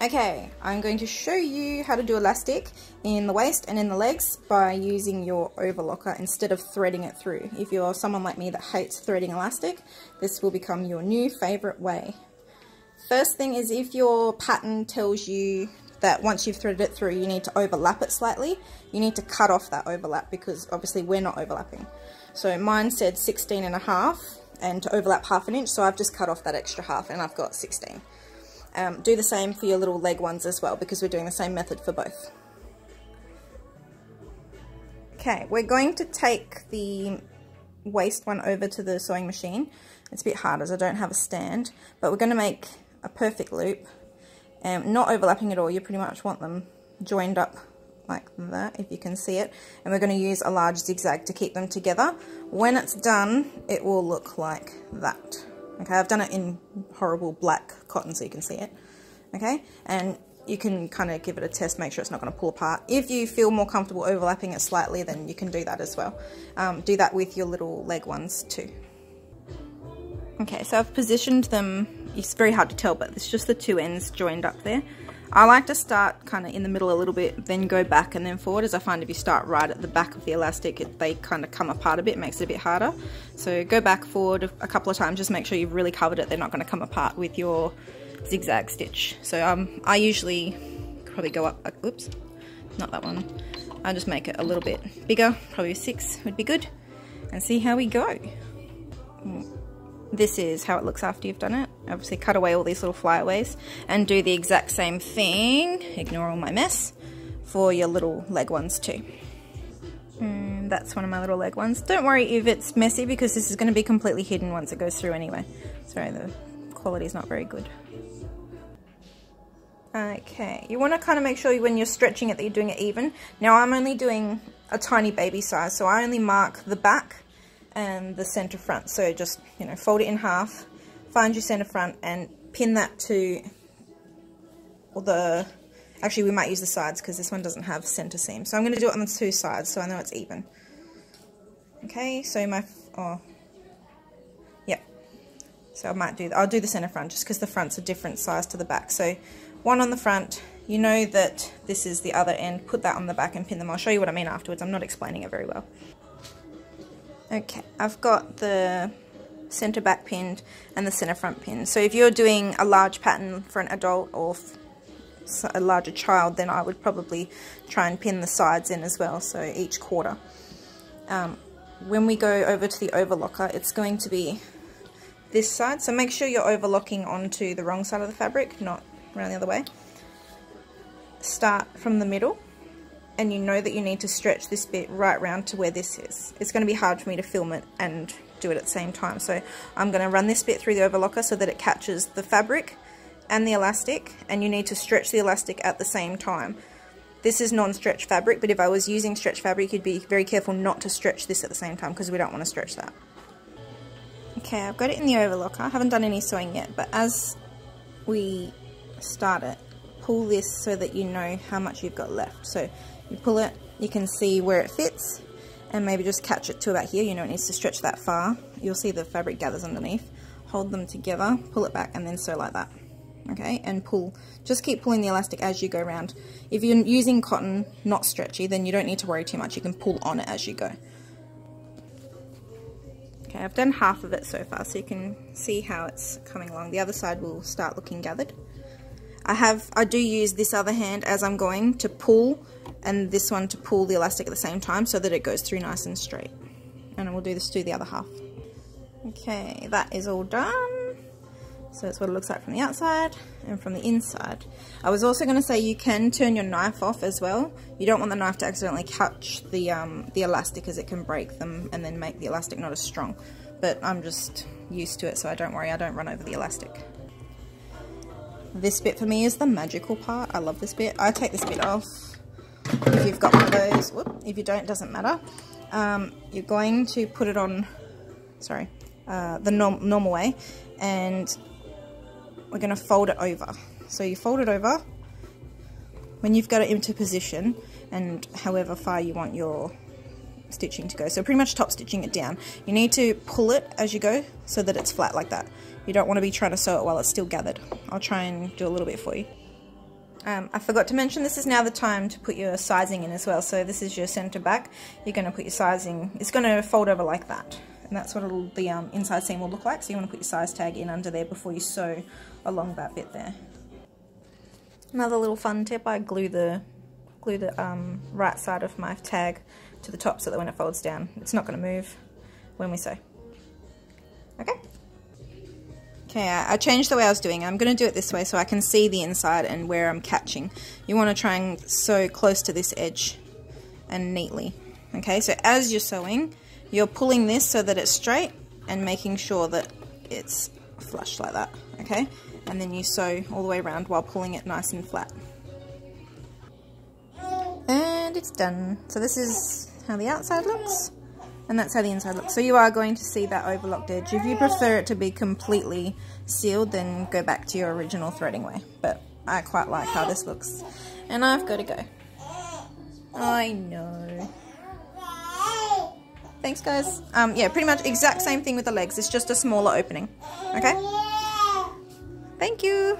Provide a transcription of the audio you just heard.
Okay, I'm going to show you how to do elastic in the waist and in the legs by using your overlocker instead of threading it through. If you're someone like me that hates threading elastic, this will become your new favorite way. First thing is, if your pattern tells you that once you've threaded it through you need to overlap it slightly, you need to cut off that overlap, because obviously we're not overlapping. So mine said 16.5 and to overlap 1/2 inch, so I've just cut off that extra half and I've got 16. Do the same for your little leg ones as well, because we're doing the same method for both. Okay, we're going to take the waist one over to the sewing machine. It's a bit hard as I don't have a stand, but we're going to make a perfect loop, not overlapping at all. You pretty much want them joined up like that, if you can see it, and we're going to use a large zigzag to keep them together. When it's done, it will look like that. Okay, I've done it in horrible black cotton so you can see it. Okay, and you can kind of give it a test, make sure it's not going to pull apart. If you feel more comfortable overlapping it slightly, then you can do that as well. Do that with your little leg ones too. Okay, so I've positioned them, it's very hard to tell, but it's just the two ends joined up there. I like to start kind of in the middle a little bit, then go back and then forward, as I find if you start right at the back of the elastic, they kind of come apart a bit, makes it a bit harder. So go back, forward a couple of times, just make sure you've really covered it, they're not going to come apart with your zigzag stitch. So I usually probably go up, oops, not that one. I just make it a little bit bigger, probably 6 would be good, and see how we go. This is how it looks after you've done it. Obviously cut away all these little flyaways and do the exact same thing, ignore all my mess, for your little leg ones too. And that's one of my little leg ones. Don't worry if it's messy, because this is going to be completely hidden once it goes through anyway. Sorry, the quality is not very good. Okay, you want to kind of make sure when you're stretching it that you're doing it even. Now I'm only doing a tiny baby size, so I only mark the back and the center front. So just, you know, fold it in half, find your center front and pin that to, or actually we might use the sides because this one doesn't have center seam. So I'm going to do it on the 2 sides so I know it's even. Okay, so so I'll do the center front just because the front's a different size to the back. So one on the front, you know that this is the other end, put that on the back and pin them. I'll show you what I mean afterwards, I'm not explaining it very well. Okay, I've got the center back pinned and the center front pinned. So if you're doing a large pattern for an adult or a larger child, then I would probably try and pin the sides in as well, so each quarter. When we go over to the overlocker, it's going to be this side, so make sure you're overlocking onto the wrong side of the fabric, not around the other way. Start from the middle, and you know that you need to stretch this bit right round to where this is. It's going to be hard for me to film it and do it at the same time, so I'm going to run this bit through the overlocker so that it catches the fabric and the elastic, and you need to stretch the elastic at the same time. This is non-stretch fabric, but if I was using stretch fabric, you'd be very careful not to stretch this at the same time, because we don't want to stretch that. Okay, I've got it in the overlocker. I haven't done any sewing yet, but as we start it, pull this so that you know how much you've got left. So you pull it, you can see where it fits, and maybe just catch it to about here. You know it needs to stretch that far. You'll see the fabric gathers underneath. Hold them together, pull it back, and then sew like that. Okay, and pull. Just keep pulling the elastic as you go around. If you're using cotton, not stretchy, then you don't need to worry too much. You can pull on it as you go. Okay, I've done half of it so far, so you can see how it's coming along. The other side will start looking gathered. I do use this other hand as I'm going to pull, and this one to pull the elastic at the same time so that it goes through nice and straight. And we'll do this to the other half. Okay, that is all done. So that's what it looks like from the outside and from the inside. I was also going to say you can turn your knife off as well. You don't want the knife to accidentally catch the elastic, as it can break them and then make the elastic not as strong. But I'm just used to it, so don't worry, I don't run over the elastic. This bit for me is the magical part. I love this bit. I take this bit off if you've got one of those. Whoop, if you don't, it doesn't matter. You're going to put it on, the normal way, and we're going to fold it over. So you fold it over when you've got it into position, and however far you want your stitching to go. So pretty much top stitching it down. You need to pull it as you go so that it's flat like that. You don't want to be trying to sew it while it's still gathered. I'll try and do a little bit for you. I forgot to mention, this is now the time to put your sizing in as well. So this is your center back. You're going to put your sizing, it's going to fold over like that. And that's what the inside seam will look like. So you want to put your size tag in under there before you sew along that bit there. Another little fun tip, I glue the right side of my tag to the top so that when it folds down, it's not going to move when we sew. Okay? Okay, I changed the way I was doing it. I'm going to do it this way so I can see the inside and where I'm catching. You want to try and sew close to this edge and neatly. Okay, so as you're sewing, you're pulling this so that it's straight and making sure that it's flush like that. Okay, and then you sew all the way around while pulling it nice and flat. And it's done. So this is how the outside looks. And that's how the inside looks. So you are going to see that overlocked edge. If you prefer it to be completely sealed, then go back to your original threading way. But I quite like how this looks. And I've got to go. I know. Thanks, guys. Yeah, pretty much exact same thing with the legs. It's just a smaller opening. Okay? Thank you.